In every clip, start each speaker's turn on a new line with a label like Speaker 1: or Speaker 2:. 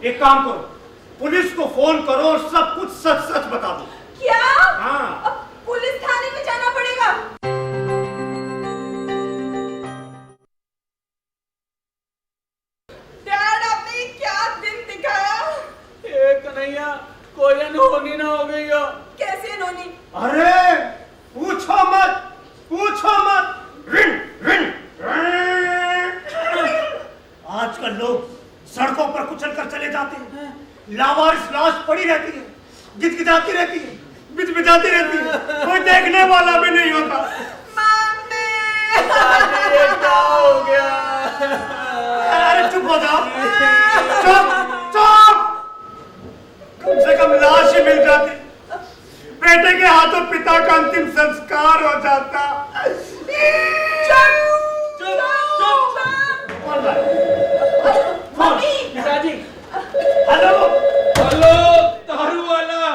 Speaker 1: एक काम करो, पुलिस को फोन करो और सब कुछ सच सच बता दो।
Speaker 2: क्या?
Speaker 1: हाँ।
Speaker 2: अब पुलिस थाने में जाना पड़ेगा। डैड, आपने क्या दिन दिखाया?
Speaker 3: कन्हैया, कोई अनहोनी ना हो गई हो।
Speaker 2: कैसे अनहोनी?
Speaker 1: अरे पूछो मत, पूछो मत। रिन, रिन, आजकल लोग सड़कों पर कुचल कर चले जाते हैं, लावारिस लाश पड़ी रहती है, गिदगिदाती रहती है, बिजबिजाती रहती है, कोई देखने वाला भी नहीं होता।
Speaker 2: मम्मी!
Speaker 3: ये क्या हो गया?
Speaker 1: अरे चुप हो जाओ, चुप चुप। कम से कम लाश ही मिल जाती, बेटे के हाथों पिता का अंतिम संस्कार हो जाता।
Speaker 3: पिताजी।
Speaker 1: हेलो
Speaker 3: हेलो, दारू वाला।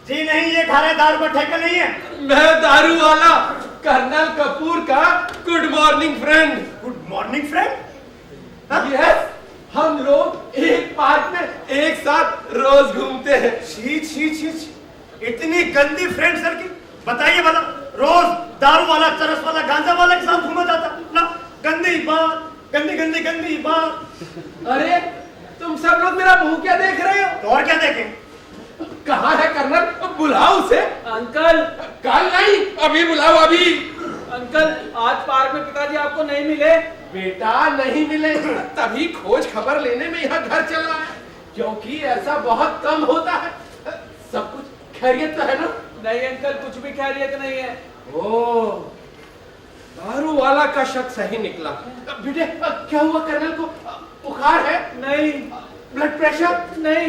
Speaker 1: जी नहीं, ये घर है, दारू का ठेका नहीं है।
Speaker 3: मैं दारू वाला कर्नल कपूर का good morning friend.
Speaker 1: Good morning friend.
Speaker 3: Yes, हम लोग एक पार्क में एक साथ रोज घूमते हैं।
Speaker 1: छी छी छी छी, इतनी गंदी फ्रेंड सर्किल। बताइए भला, रोज दारू वाला, चरस वाला, गांजा वाला के साथ घूमा जाता ना? गंदी बात, गंदी गंदी गंदी बात।
Speaker 3: अरे तुम सब लोग मेरा मुंह क्या देख रहे हो?
Speaker 1: तो और क्या देखें?
Speaker 3: कहाँ है कर्नल? बुलाओ उसे। अंकल, कल नहीं, अभी बुलाओ, अभी। अंकल, आज पार्क में पिताजी आपको नहीं मिले। बेटा नहीं मिले, तभी खोज खबर लेने में यहाँ घर चल रहा है, क्योंकि ऐसा बहुत कम होता है। सब कुछ खैरियत तो है ना? नहीं अंकल, कुछ भी खैरियत नहीं है। ओह, दारू वाला का शक सही निकला। बेटे, क्या हुआ कर्नल को? बुखार है? नहीं। Blood pressure? नहीं।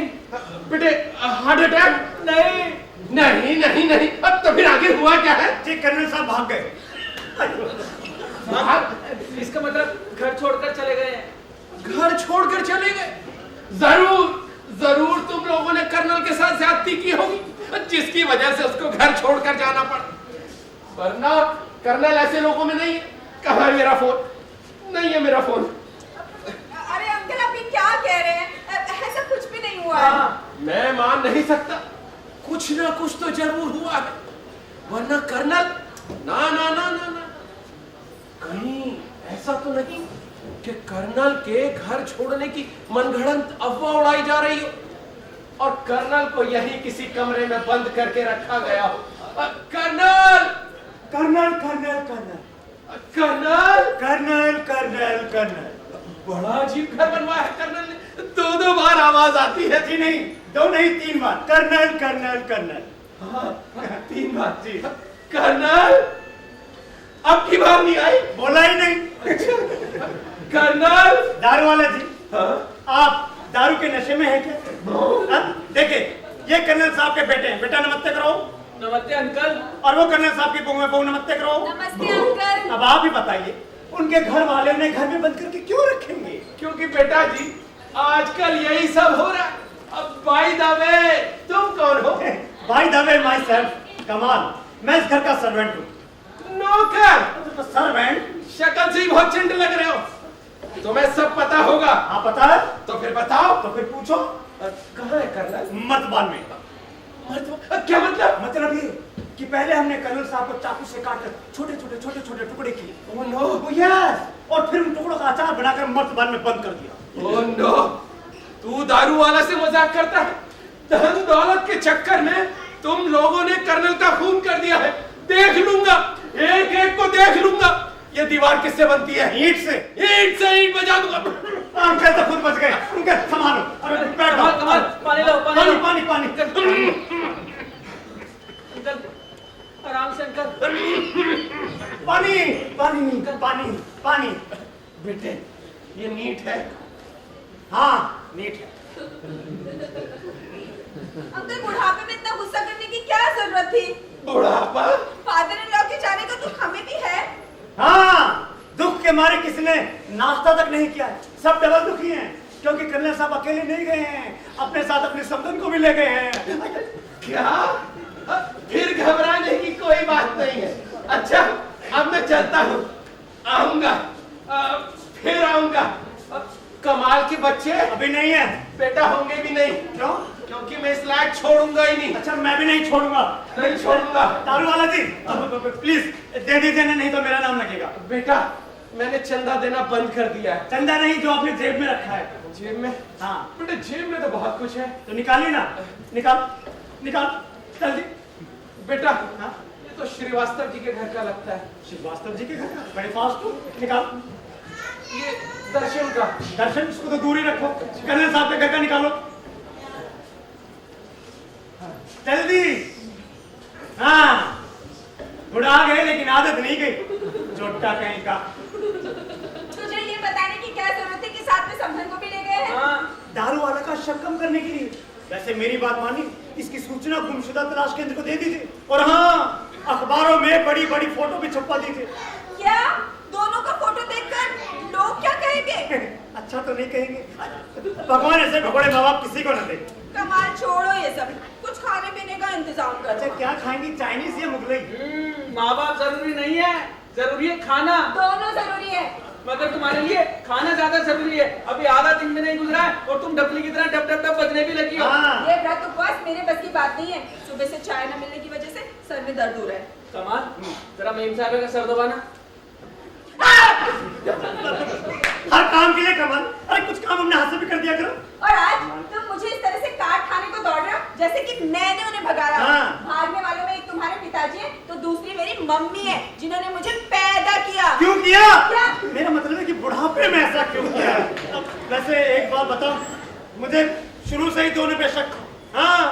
Speaker 3: बेटे, हार्ट अटैक? नहीं। नहीं नहीं नहीं, अब तो फिर आखिर हुआ क्या है?
Speaker 1: जी कर्नल साहब भाग गए।
Speaker 3: इसका मतलब घर छोड़कर चले गए हैं। घर छोड़कर चले गए? जरूर जरूर तुम लोगों ने कर्नल के साथ ज्यादती की होगी, जिसकी वजह से उसको घर छोड़कर जाना पड़ा। वरना कर्नल ऐसे लोगों में नहीं है। कहाँ है मेरा फोन? नहीं है मेरा फोन।
Speaker 2: अरे अंकल, आप ये क्या कह रहे हैं? ऐसा कुछ भी नहीं हुआ है।
Speaker 3: मैं मान नहीं सकता, कुछ ना कुछ तो जरूर हुआ है, वरना कर्नल ना ना ना ना ना, कहीं ऐसा तो नहीं कि कर्नल के घर छोड़ने की मनगढ़ंत अफवाह उड़ाई जा रही हो और कर्नल को यही किसी कमरे में बंद करके रखा गया हो। Colonel
Speaker 1: colonel colonel colonel
Speaker 3: colonel
Speaker 1: colonel colonel colonel.
Speaker 3: बड़ा अजीब घर बनवाया है कर्नल ने। दो बार आवाज आती है।
Speaker 1: जी नहीं, दो नहीं, 3 बार। Colonel colonel colonel.
Speaker 3: हाँ, 3 बार जी। कर्नल, अब की बार नहीं आई?
Speaker 1: बोला ही नहीं।
Speaker 3: कर्नल।
Speaker 1: दारू वाला जी,
Speaker 3: हाँ?
Speaker 1: आप दारू के नशे में हैं क्या? देखिए, ये कर्नल साहब के बेटे हैं। बेटा नमस्ते करो।
Speaker 3: नमस्ते अंकल।
Speaker 1: और वो कर्नल साहब की बहू है, बहू नमस्ते करो।
Speaker 2: नमस्ते अंकल।
Speaker 1: अब आप ही बताइए, उनके घर वाले उन्हें घर में बंद करके क्यों रखेंगे?
Speaker 3: क्योंकि बेटा जी, आजकल यही सब हो रहा है। अब बाय द वे, तुम कौन हो?
Speaker 1: By the way, my self कमाल। मैं इस घर का सर्वेंट हूँ।
Speaker 3: नौकर?
Speaker 1: सर्वेंट?
Speaker 3: शक्ल से ही बहुत चिंट लग रहे हो। तुम्हें सब पता होगा।
Speaker 1: हाँ पता है।
Speaker 3: तो फिर बताओ।
Speaker 1: तो फिर पूछो।
Speaker 3: कहाँ है कर्नल?
Speaker 1: मर्तबान में।
Speaker 3: क्या मतलब?
Speaker 1: मतलब ये कि पहले हमने कर्नल साहब को चाकू से काटकर छोटे छोटे छोटे छोटे टुकड़े किए।
Speaker 3: Oh no.
Speaker 1: यस, और फिर उन टुकड़ों का अचार बनाकर मर्तबान में बंद कर दिया।
Speaker 3: ओह नो, तू दारू वाला से मजाक करता है? धन दौलत के चक्कर में तुम लोगों ने कर्नल का खून कर दिया है। देख लूंगा, एक एक को देख लूंगा। ये दीवार किससे बनती है?
Speaker 1: ईंट से।
Speaker 3: ईंट से ईंट बजा दूंगा।
Speaker 1: अंकल तो खुद बच गए। उनके संभालो। अरे बैठ जाओ।
Speaker 3: कमाल, पानी लो, पानी लो।
Speaker 1: पानी पानी पानी।
Speaker 3: अंकल, आराम से अंकल।
Speaker 1: पानी पानी पानी पानी।
Speaker 3: बेटे, ये नीट है।
Speaker 1: हाँ नीट है।
Speaker 2: अंकल, बुढ़ापे में इतना गुस्सा करने की क्या जरूरत थी?
Speaker 3: बुढ़ापा?
Speaker 2: फादर इन लॉ के जाने का दुख हमें भी है।
Speaker 1: हाँ, दुख के मारे किसी ने नाश्ता तक नहीं किया है। सब डबल दुखी हैं, क्योंकि कर्नल साहब अकेले नहीं गए हैं, अपने साथ अपने समधन को भी ले गए हैं।
Speaker 3: क्या? फिर घबराने की कोई बात नहीं है। अच्छा, अब मैं चलता हूँ, आऊंगा, फिर आऊंगा। कमाल के बच्चे
Speaker 1: अभी नहीं है
Speaker 3: बेटा, होंगे भी नहीं।
Speaker 1: क्यों?
Speaker 3: क्योंकि मैं इस लायक छोड़ूंगा ही नहीं।
Speaker 1: अच्छा मैं भी नहीं छोड़ूंगा।
Speaker 3: नहीं छोड़ूंगा।
Speaker 1: दारू वाला जी प्लीज दे दीजिए, नहीं तो मेरा नाम लगेगा।
Speaker 3: बेटा मैंने चंदा देना बंद कर दिया है।
Speaker 1: चंदा नहीं, जो आपने जेब में रखा है।
Speaker 3: जेब में?
Speaker 1: हाँ
Speaker 3: बेटा जेब में तो बहुत कुछ है।
Speaker 1: तो निकालिए ना, निकाल निकाल जल्दी।
Speaker 3: बेटा
Speaker 1: हाँ?
Speaker 3: ये तो श्रीवास्तव जी के घर का लगता है।
Speaker 1: श्रीवास्तव जी के घर का? बड़े फास्ट हो, निकाल।
Speaker 3: ये दर्शन का।
Speaker 1: दर्शन इसको तो दूर ही रखो। कर्नल साहब के घर का निकालो जल्दी। हाँ उड़ा गए लेकिन आदत नहीं गई, जोटा कहीं का।
Speaker 2: तुझे ये बताने की क्या जरूरत थी कि साथ में समधन को भी ले गए हैं?
Speaker 1: हाँ, दारू वाला का शक कम करने के लिए। वैसे मेरी बात मानी, इसकी सूचना गुमशुदा तलाश केंद्र को दे दीजिए। और हाँ, अखबारों में बड़ी बड़ी फोटो भी छपवा दीजिए।
Speaker 2: क्या दोनों का फोटो देखकर लोग क्या कहेंगे?
Speaker 1: अच्छा तो नहीं कहेंगे, भगवान ऐसे भगोड़े माँ बाप किसी को न दे।
Speaker 2: कमाल छोड़ो ये सब, कुछ खाने पीने का इंतजाम करो।
Speaker 1: अच्छा क्या खाएंगी, चाइनीज या मुगलई?
Speaker 3: माँ बाप जरूरी नहीं है, जरूरी है खाना।
Speaker 2: दोनों जरूरी है,
Speaker 3: मगर तुम्हारे लिए खाना ज्यादा जरूरी है। अभी आधा दिन में नहीं गुजरा है और तुम डपली की तरह डप डप डप बजने भी लगी हो।
Speaker 1: हाँ।
Speaker 2: ये व्रत उपवास मेरे बस की बात नहीं है। सुबह से चाय न मिलने की वजह से सर में दर्द हो रहा है।
Speaker 3: कमाल, जरा मेम साहब का सर दबाना।
Speaker 1: हर काम के लिए कमाल। अरे कुछ काम हमने हाथ से भी कर दिया करो।
Speaker 2: और आज तुम मुझे इस तरह से काट खाने को दौड़ रहे हो जैसे कि मैंने उन्हें भगाया।
Speaker 1: हाँ।
Speaker 2: भागने वालों में एक तुम्हारे पिताजी है तो दूसरी मेरी मम्मी है जिन्होंने मुझे पैदा किया।
Speaker 1: क्यों किया?
Speaker 2: क्या?
Speaker 1: मेरा मतलब है कि बुढ़ापे में ऐसा क्यों किया? वैसे एक बात बताओ, मुझे शुरू से ही दोनों पे शक। हाँ,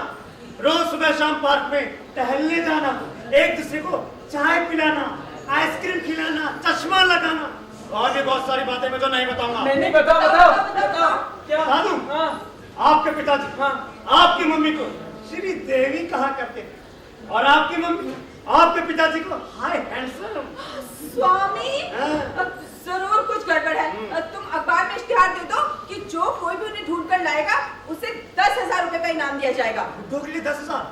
Speaker 1: रोज सुबह शाम पार्क में टहलने जाना, एक दूसरे को चाय पिलाना, आइसक्रीम खिलाना, चश्मा लगाना और भी बहुत सारी बातें मैं जो नहीं बताऊंगा।
Speaker 3: नहीं बताओ बताओ। क्या?
Speaker 1: बता दूं?
Speaker 3: हाँ।
Speaker 1: आपके पिताजी,
Speaker 3: हाँ।
Speaker 1: आपकी मम्मी को श्री देवी कहा करते थे और आपकी मम्मी आपके पिताजी को हाय हैंडसम।
Speaker 2: स्वामी,
Speaker 1: हाँ।
Speaker 2: जरूर कुछ गड़बड़ है। तुम अखबार में इश्तिहार दे दो कि जो कोई भी उन्हें ढूंढ कर लाएगा उसे 10,000 रुपए का इनाम दिया जाएगा।
Speaker 1: दो के लिए 10,000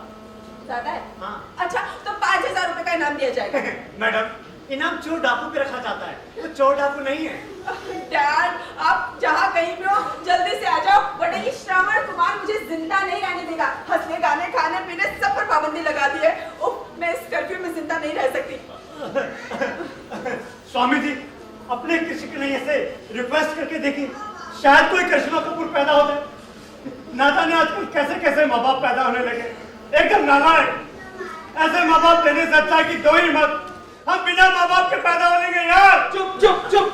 Speaker 2: ज्यादा है?
Speaker 1: हाँ।
Speaker 2: अच्छा तो 5,000 रुपए का इनाम दिया जाएगा।
Speaker 1: मैडम, इनाम चोर डाकू पे रखा जाता है, वो चोर डाकू नहीं है।
Speaker 2: डैड, आप जहाँ कहीं भी हो जल्दी से आ जाओ, वरना ये श्रावण कुमार मुझे जिंदा नहीं रहने देगा। हंसने गाने खाने पीने सब पर पाबंदी लगा दी है। उफ, मैं इस कर्फ्यू में जिंदा नहीं रह सकती।
Speaker 1: स्वामी जी, अपने किसी के नहीं ऐसे रिक्वेस्ट करके देखिए, शायद कोई करिश्मा कपूर पैदा हो जाए। ना जाने आजकल कैसे कैसे माँ बाप पैदा होने लगे, एकदम नालायक। ऐसे माँ बाप देने से अच्छा है कि दो ही मत, हम बिना माँ बाप के पैदा होने के। यार
Speaker 3: चुप चुप चुप,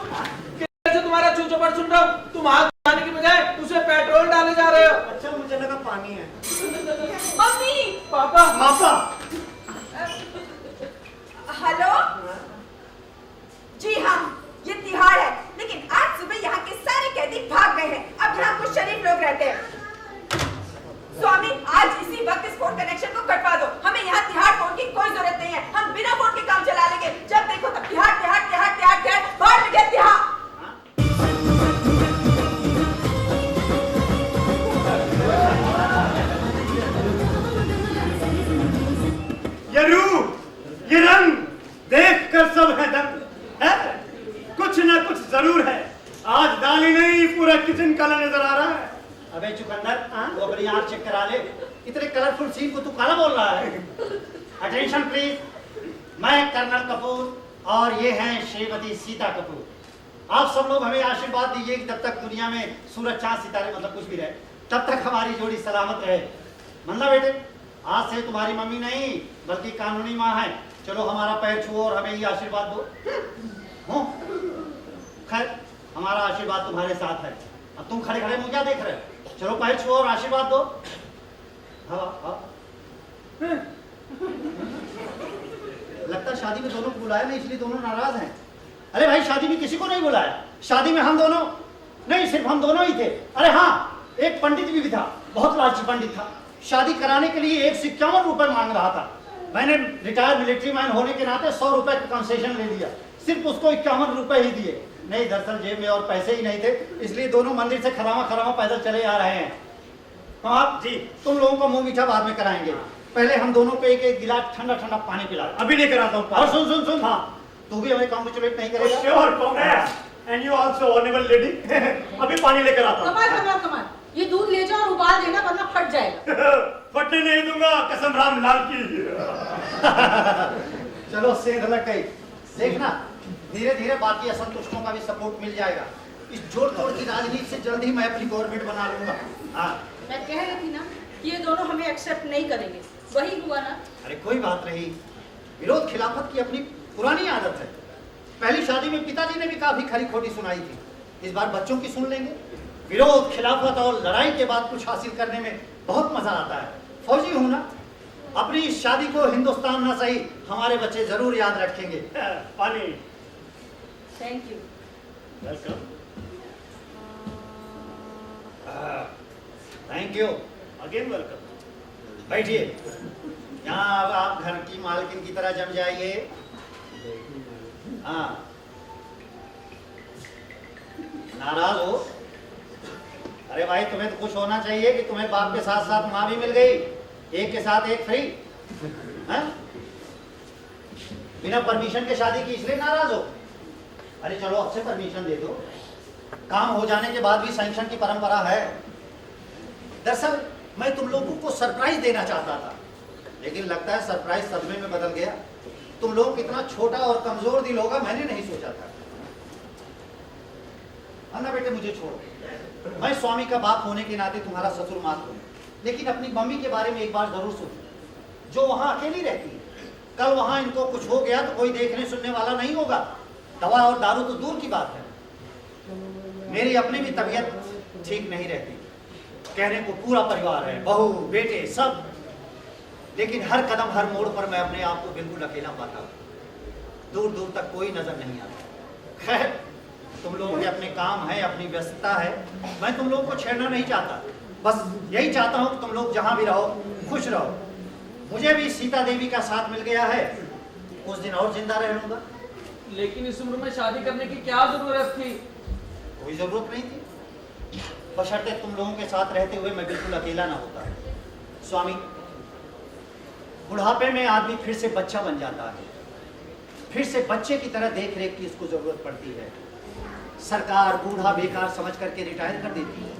Speaker 3: कैसे तुम्हारा चूचो पर सुन रहा हूँ। तुम आग बुझाने की बजाय उसे पेट्रोल डाले जा रहे हो।
Speaker 1: अच्छा मुझे लगा पानी है।
Speaker 2: मम्मी,
Speaker 3: पापा।
Speaker 1: मापा।
Speaker 2: हेलो। जी हाँ, ये तिहाड़ है, लेकिन आज सुबह यहाँ के सारे कैदी भाग गए हैं। अब यहाँ कुछ शरीफ लोग रहते हैं। स्वामी, आज इसी वक्त इस फोन कनेक्शन को कटवा दो। हमें यहाँ तिहाड़ फोन की कोई जरूरत नहीं है। हम बिना फोन के काम चला लेंगे। जब देखो तब तिहाड़ तिहाड़ तिहाड़ तिहाड़ तिहाड़, बाहर में गया तिहाड़।
Speaker 1: ये रूह, ये रंग देख कर सब है दंग है। कुछ न कुछ जरूर है। आज दाल ही नहीं, पूरा किचन काला नजर आ रहा है।
Speaker 4: अबे चुकंदर, वो अपनी आंख चेक करा ले। इतने कलरफुल सीन को तू काला बोल रहा है। अटेंशन प्लीज, मैं कर्नल कपूर और ये हैं श्रीमती सीता कपूर। आप सब लोग हमें आशीर्वाद दीजिए कि तब तक दुनिया में सूरज चांद सितारे मतलब कुछ भी रहे, तब तक हमारी जोड़ी सलामत रहे। मन्ना बेटे, आज से तुम्हारी मम्मी नहीं बल्कि कानूनी माँ है। चलो हमारा पैर छुओ और हमें ये आशीर्वाद दो। हो खैर, हमारा आशीर्वाद तुम्हारे साथ है। अब तुम खड़े खड़े मुझे क्या देख रहे हो? चलो पैर छुओ और आशीर्वाद दो। हाँ हाँ। लगता है शादी में दोनों को बुलाया नहीं, इसलिए दोनों नाराज हैं। अरे भाई, शादी में किसी को नहीं बुलाया। शादी में हम दोनों नहीं, सिर्फ हम दोनों ही थे। अरे हाँ, एक पंडित भी था, बहुत लालची पंडित था। शादी कराने के लिए 151 रुपए मांग रहा था। मैंने रिटायर्ड मिलिट्री मैन होने के नाते 100 रुपए का कंसेशन ले लिया। सिर्फ उसको 51 रुपए ही दिए। नहीं, दरअसल जेब में और पैसे ही नहीं थे, इसलिए दोनों मंदिर से खरामा खरामा पैदल चले आ रहे हैं। तो आप जी, तुम लोगों का मुंह मीठा बाद में कराएंगे। पहले हम दोनों को एक एक गिलास ठंडा ठंडा पानी पिला।
Speaker 1: अभी लेकर आता हूँ।
Speaker 4: और सुन सुन सुन,
Speaker 1: हाँ,
Speaker 4: तू भी हमें कॉन्ग्रेचुलेट नहीं करेगा?
Speaker 1: Sure Congress. And you also honourable lady. अभी पानी लेकर आता हूँ।
Speaker 5: कमाल कमाल कमाल, ये दूध ले जाओ और उबाल देना वरना फट जाएगा।
Speaker 1: फटने नहीं दूंगा, कसम राम लाल की।
Speaker 4: चलो सेंध लग गई। देखना धीरे धीरे बाकी असंतुष्टों का भी सपोर्ट मिल जाएगा। इस जोड़ तोड़ की राजनीति से जल्द ही मैं अपनी गवर्नमेंट बना लूंगा। हाँ
Speaker 5: मैं कह रही थी ना कि ये दोनों हमें एक्सेप्ट नहीं करेंगे, वही हुआ ना।
Speaker 4: अरे कोई बात नहीं, विरोध खिलाफत की अपनी पुरानी आदत है। पहली शादी में पिताजी ने भी काफी खरी खोटी सुनाई थी, इस बार बच्चों की सुन लेंगे। विरोध खिलाफत और लड़ाई के बाद कुछ हासिल करने में बहुत मजा आता है। फौजी हूं ना, अपनी इस शादी को हिंदुस्तान ना सही हमारे बच्चे जरूर याद रखेंगे।
Speaker 1: पानी।
Speaker 5: Thank you.
Speaker 1: Welcome.
Speaker 4: Thank you.
Speaker 1: Again welcome.
Speaker 4: बैठिए। यहाँ अब आप घर की मालकिन की तरह जम जाइए। हाँ, नाराज हो? अरे भाई तुम्हें तो खुश होना चाहिए कि तुम्हें बाप के साथ साथ माँ भी मिल गई, एक के साथ एक फ्री। हैं? बिना परमिशन के शादी की इसलिए नाराज हो? अरे चलो अब से परमिशन दे दो, काम हो जाने के बाद भी सैंक्शन की परंपरा है। दरअसल मैं तुम लोगों को सरप्राइज देना चाहता था, लेकिन लगता है सरप्राइज सदमे में बदल गया। तुम लोग इतना छोटा और कमजोर दिल होगा मैंने नहीं सोचा था। अन्ना बेटे मुझे छोड़ो, मैं स्वामी का बाप होने के नाते तुम्हारा ससुर मात हूं, लेकिन अपनी मम्मी के बारे में एक बार जरूर सोचो, जो वहां अकेली रहती है। कल वहां इनको कुछ हो गया तो कोई देखने सुनने वाला नहीं होगा। दवा और दारू तो दूर की बात है, मेरी अपनी भी तबीयत ठीक नहीं रहती। कहने को पूरा परिवार है, बहू बेटे सब, लेकिन हर कदम हर मोड़ पर मैं अपने आप को बिल्कुल अकेला पाता हूँ। दूर दूर तक कोई नजर नहीं आता। खैर तुम लोगों के अपने काम है, अपनी व्यस्तता है, मैं तुम लोगों को छेड़ना नहीं चाहता। बस यही चाहता हूँ कि तुम लोग जहाँ भी रहो खुश रहो। मुझे भी सीता देवी का साथ मिल गया है, कुछ दिन और जिंदा रह लूंगा।
Speaker 3: लेकिन इस उम्र में शादी करने की क्या जरूरत थी?
Speaker 4: कोई जरूरत नहीं थी, बशर्ते तुम लोगों के साथ रहते हुए मैं बिल्कुल अकेला ना होता। स्वामी, बुढ़ापे में आदमी फिर से बच्चा बन जाता है, फिर से बच्चे की तरह देख रेख की इसको जरूरत पड़ती है। सरकार बूढ़ा बेकार समझ करके रिटायर कर देती है।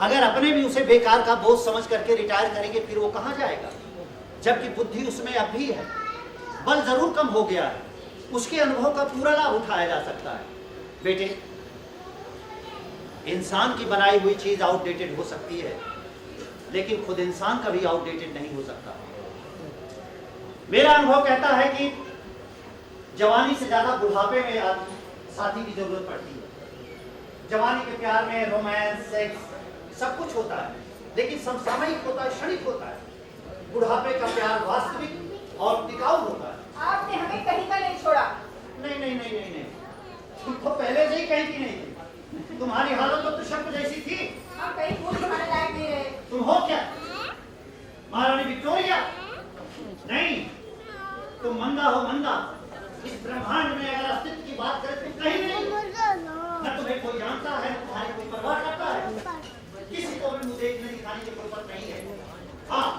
Speaker 4: अगर अपने भी उसे बेकार का बोझ समझ करके रिटायर करेंगे फिर वो कहाँ जाएगा, जबकि बुद्धि उसमें अब भी है, बल जरूर कम हो गया है, उसके अनुभव का पूरा लाभ उठाया जा सकता है। बेटे, इंसान की बनाई हुई चीज आउटडेटेड हो सकती है, लेकिन खुद इंसान कभी आउटडेटेड नहीं हो सकता। मेरा अनुभव कहता है कि जवानी से ज्यादा बुढ़ापे में साथी की जरूरत पड़ती है। जवानी के प्यार में रोमांस, सेक्स सब कुछ होता है, लेकिन समसामयिक होता है, क्षणिक होता है। बुढ़ापे का प्यार वास्तविक और टिकाऊ होता है।
Speaker 2: आपने हमें कहीं का नहीं छोड़ा।
Speaker 4: नहीं नहीं नहीं नहीं नहीं, तुम तो पहले से ही कहीं की नहीं थी। तुम्हारी हालत तो शक जैसी थी।
Speaker 2: हम कहीं फूल खाने लायक नहीं रहे।
Speaker 4: तुम हो क्या, महारानी विक्टोरिया? नहीं, तुम मंदा हो, मंदा। इस ब्रह्मांड में अगर अस्तित्व की बात करें तो कहीं नहीं। न तुम्हें कोई जानता है, न तुम्हारी कोई परवाह करता है, किसी को भी मुंह देखने दिखाने की जरूरत नहीं है। हाँ,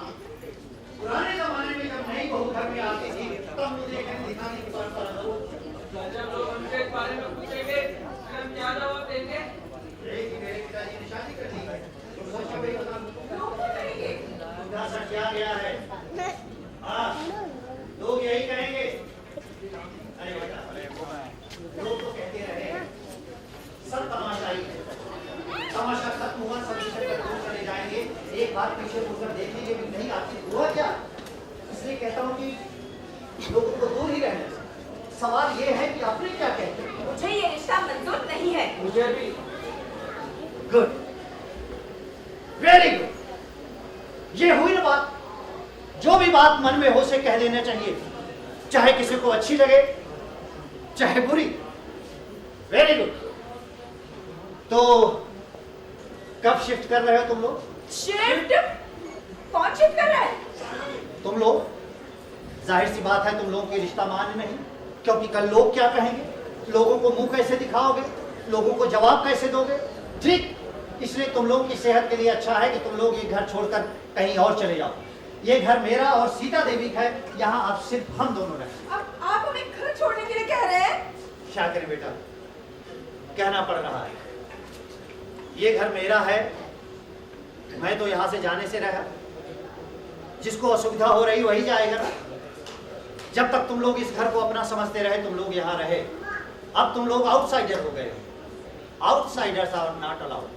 Speaker 4: पुराने जमाने में जब नई बहू घर में आती थी तब मुंह देखने दिखाने की परंपरा जरूर थी।
Speaker 3: जब लोग उनके बारे में पूछेंगे हम क्या जवाब देंगे?
Speaker 4: मेरे पिताजी ने शादी कर ली है, तुम सोचो भाई
Speaker 2: लोग क्या कहेंगे?
Speaker 4: खुलासा किया गया है। हाँ, लोग यही कहेंगे। अरे बेटा, लोग तो कहते रहे सब तमाशाई है। तमाशा खत्म हुआ, सब विषय पर दूर चले जाएंगे। एक बार पीछे मुड़कर देख लीजिए कि नहीं आखिर हुआ क्या। इसलिए कहता हूँ कि लोगों को दूर ही रहना। सवाल ये है कि अपने क्या कहते हैं।
Speaker 2: मुझे ये रिश्ता मंजूर नहीं है।
Speaker 3: मुझे भी।
Speaker 4: Good, very good. ये हुई ना बात। जो भी बात मन में हो से कह देना चाहिए, चाहे किसी को अच्छी लगे चाहे बुरी। Very good. तो कब शिफ्ट कर रहे हो तुम लोग?
Speaker 2: शिफ्ट? कौन शिफ्ट कर रहा है?
Speaker 4: तुम लोग, जाहिर सी बात है तुम लोगों के रिश्ता मान्य नहीं, क्योंकि कल लोग क्या कहेंगे, लोगों को मुंह कैसे दिखाओगे, लोगों को जवाब कैसे दोगे। ठीक, इसलिए तुम लोगों की सेहत के लिए अच्छा है कि तुम लोग ये घर छोड़कर कहीं और चले जाओ। ये घर मेरा और सीता देवी का है, यहाँ आप सिर्फ हम दोनों रहें।
Speaker 2: अब आप हमें घर छोड़ने के लिए कह रहे हैं?
Speaker 4: क्या करें बेटा, कहना पड़ रहा है। ये घर मेरा है, मैं तो यहाँ से जाने से रहा। जिसको असुविधा हो रही वही जाएगा ना। जब तक तुम लोग इस घर को अपना समझते रहे तुम लोग यहाँ रहे। अब तुम लोग आउटसाइडर हो गए। Outsiders are not allowed.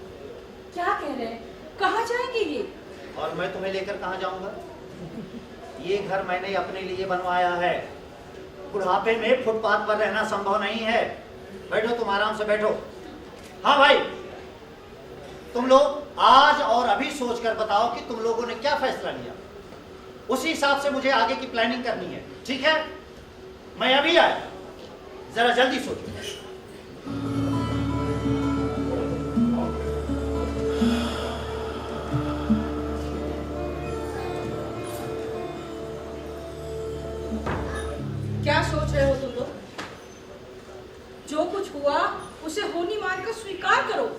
Speaker 5: क्या कह रहे हैं? कहाँ जाएंगे ये?
Speaker 4: और मैं तुम्हें लेकर कहाँ जाऊंगा? ये घर मैंने अपने लिए बनवाया है। बुढ़ापे में फुटपाथ पर रहना संभव नहीं है। बैठो, तुम आराम से बैठो। हाँ भाई, तुम लोग आज और अभी सोचकर बताओ कि तुम लोगों ने क्या फैसला लिया। उसी हिसाब से मुझे आगे की प्लानिंग करनी है, ठीक है? मैं अभी आया, जरा जल्दी सोचो।
Speaker 5: क्या सोच रहे हो तुम लोग? जो कुछ हुआ उसे होनी मानकर स्वीकार करो।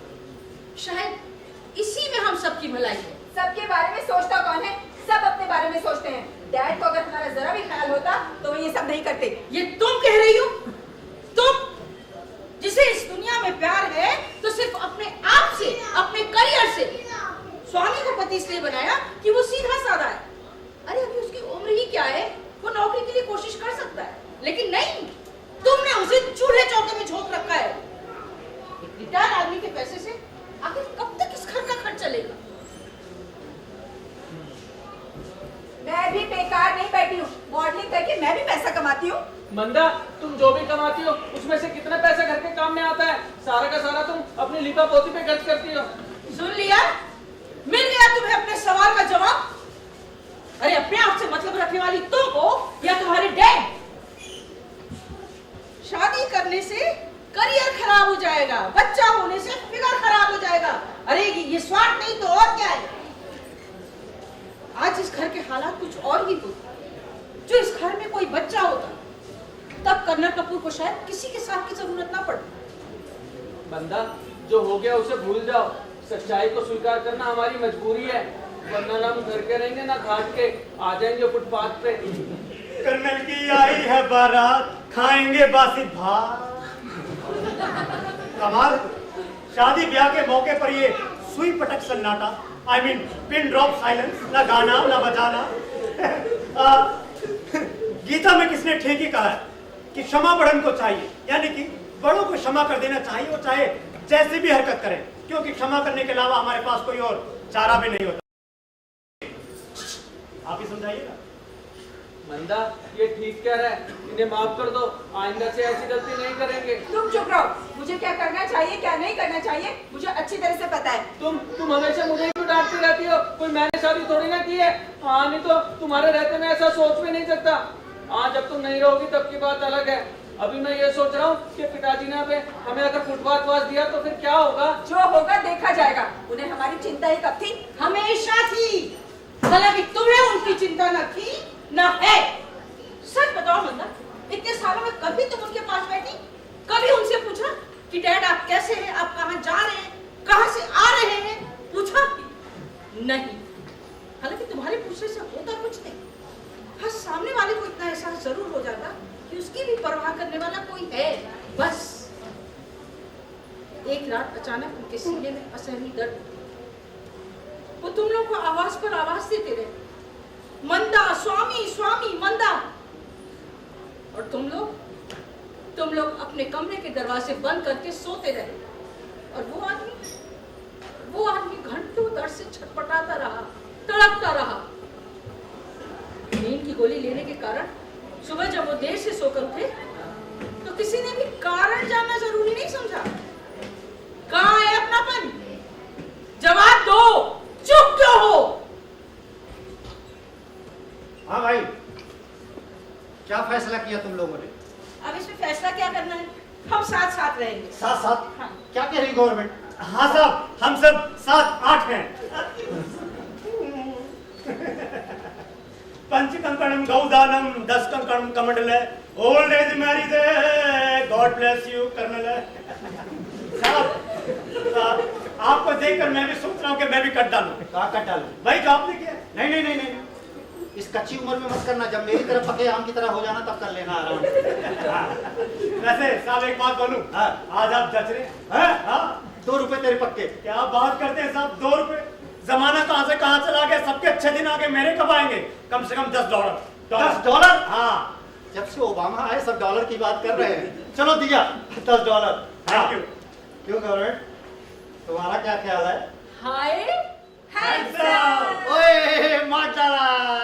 Speaker 5: शायद इसी में हम सबकी भलाई है।
Speaker 2: सबके बारे में सोचता कौन है? सब अपने बारे में सोचते हैं। डैड को अगर तुम्हारा जरा भी ख्याल होता तो वो ये सब नहीं करते।
Speaker 5: ये तुम कह रही हो? तुम जिसे इस दुनिया में प्यार है तो सिर्फ अपने आप से, अपने करियर से। स्वामी को पति इसलिए बनाया कि वो सीधा साधा है। अरे अभी उसकी उम्र ही क्या है, वो नौकरी के लिए कोशिश कर सकता है। लेकिन नहीं, तुमने उसे चूल्हे चौके में झोंक रखा है। एक रिटायर आदमी के पैसे से आखिर कब तक इस घर का खर्च चलेगा?
Speaker 2: मैं भी बेकार नहीं बैठी हूँ। मॉडलिंग करके मैं भी पैसा कमाती हूँ।
Speaker 3: मंदा, तुम जो भी कमाती हो उसमें से कितना पैसा घर के काम में आता है? सारा का सारा तुम अपनी लीपा पोती पे खर्च करती हो।
Speaker 5: सुन लिया? मिल गया तुम्हें अपने सवाल का जवाब? अरे अपने आप से मतलब रखने वाली तुम हो या तुम्हारे डैड? शादी करने से करियर खराब हो जाएगा, बच्चा होने से फिगर खराब हो जाएगा। अरे ये स्वार्थ नहीं तो और क्या है? आज इस घर के हालात कुछ और ही होते। जो इस घर में कोई बच्चा होता तब कर्नल कपूर को शायद किसी के साथ की जरूरत ना पड़ती।
Speaker 3: बंदा, जो हो गया उसे भूल जाओ। सच्चाई को स्वीकार करना हमारी मजबूरी है, वरना ना हम घर के रहेंगे ना घाट के। आ जाएंगे फुटपाथ पे।
Speaker 1: कर्नल की आई है बारात, खाएंगे बासी भात। कमाल, शादी ब्याह के मौके पर ये सुई पटक सन्नाटा, I mean pin drop silence, ना गाना ना बजाना। गीता में किसने ठीक ही कहा है कि क्षमा बड़न को चाहिए, यानी कि बड़ों को क्षमा कर देना चाहिए, वो चाहे जैसी भी हरकत करें, क्योंकि क्षमा करने के अलावा हमारे पास कोई और चारा भी नहीं होता। आप ही समझाइएगा।
Speaker 3: मंदा, ये ठीक कह रहा है, इन्हें माफ कर दो। आइंदा से ऐसी गलती नहीं करेंगे।
Speaker 2: तुम चुप रहो। मुझे क्या करना चाहिए क्या नहीं करना चाहिए मुझे अच्छी तरह से पता है।
Speaker 3: तुम हमेशा मुझे क्यों डांटती रहती हो? कोई मैंने शादी थोड़ी ना की है। हाँ, नहीं तो तुम्हारे रहते में ऐसा सोच भी नहीं सकता। हाँ, जब तुम नहीं रहोगी तब की बात अलग है। अभी मैं ये सोच रहा हूँ कि पिताजी ने हमें अगर फुटपाथ वास दिया तो फिर क्या होगा?
Speaker 2: जो होगा देखा जाएगा। उन्हें हमारी चिंता ही कब थी?
Speaker 5: हमेशा थी। हालांकि तुम्हें उनकी चिंता न थी न है। सच बताओ मंदा, इतने सालों में कभी तुम उनके पास बैठी? कभी उनसे पूछा कि डैड आप कैसे हैं, आप कहाँ जा रहे हैं, कहाँ से आ रहे हैं? पूछा? नहीं। हालांकि तुम्हारे पूछने से होता कुछ नहीं। हाँ, सामने वाले को इतना एहसास जरूर हो जाता कि उसकी भी परवाह करने वाला कोई है। बस एक रात अचानक उनके सीने में असहनीय दर्द, वो तुम लोग को आवाज पर आवाज देते रहे, मंदा स्वामी स्वामी मंदा। और तुम लोग अपने कमरे के दरवाजे बंद करके सोते रहे। और वो आदमी घंटों दर्द से छटपटाता रहा, तड़पता रहा। नींद की गोली लेने के कारण सुबह जब वो देर से सोकर उठे तो किसी ने भी कारण जानना जरूरी नहीं समझा। कहाँ है अपनापन? जवाब दो। चुप क्यों हो?
Speaker 4: हाँ भाई, क्या फैसला किया तुम लोगों ने?
Speaker 5: अब इसमें फैसला क्या करना है? हम साथ साथ रहेंगे।
Speaker 4: साथ साथ?
Speaker 5: हाँ।
Speaker 4: क्या कह रही गवर्नमेंट?
Speaker 1: हाँ साहब, हम सब 7-8 हैं। पंच कंकणम गौदानम 10 कंकणम कमंडल है। ओल्ड एज मैरिज है। गॉड ब्लेस यू कर्नल है। साहब, आपको देखकर मैं भी सोच रहा हूँ कि मैं भी कट डालूं।
Speaker 4: कहाँ कट डालूं?
Speaker 1: भाई जो आपने किया।
Speaker 4: नहीं नहीं नहीं नहीं, इस कच्ची उम्र में मत करना, जब मेरी तरफ पके आम की तरह हो जाना तब कर लेना आराम।
Speaker 1: वैसे साहब एक बात बोलूं,
Speaker 4: हाँ।
Speaker 1: आज आप जच रहे हैं।
Speaker 4: हाँ? 2 रुपए तेरे पक्के।
Speaker 1: क्या बात करते हैं साहब, 2 रुपए? जमाना कहां से कहां चला गया, सबके अच्छे दिन आ गए, मेरे कब आएंगे? कम से कम $10।
Speaker 4: $10?
Speaker 1: हाँ।
Speaker 4: जब से ओबामा आए सब डॉलर की बात कर रहे हैं। चलो दिया $10।
Speaker 1: Thank you.
Speaker 4: क्यों गवर्नमेंट, तुम्हारा क्या ख्याल है?
Speaker 2: हाय
Speaker 1: हैंडसम।
Speaker 4: ओए माशाल्लाह।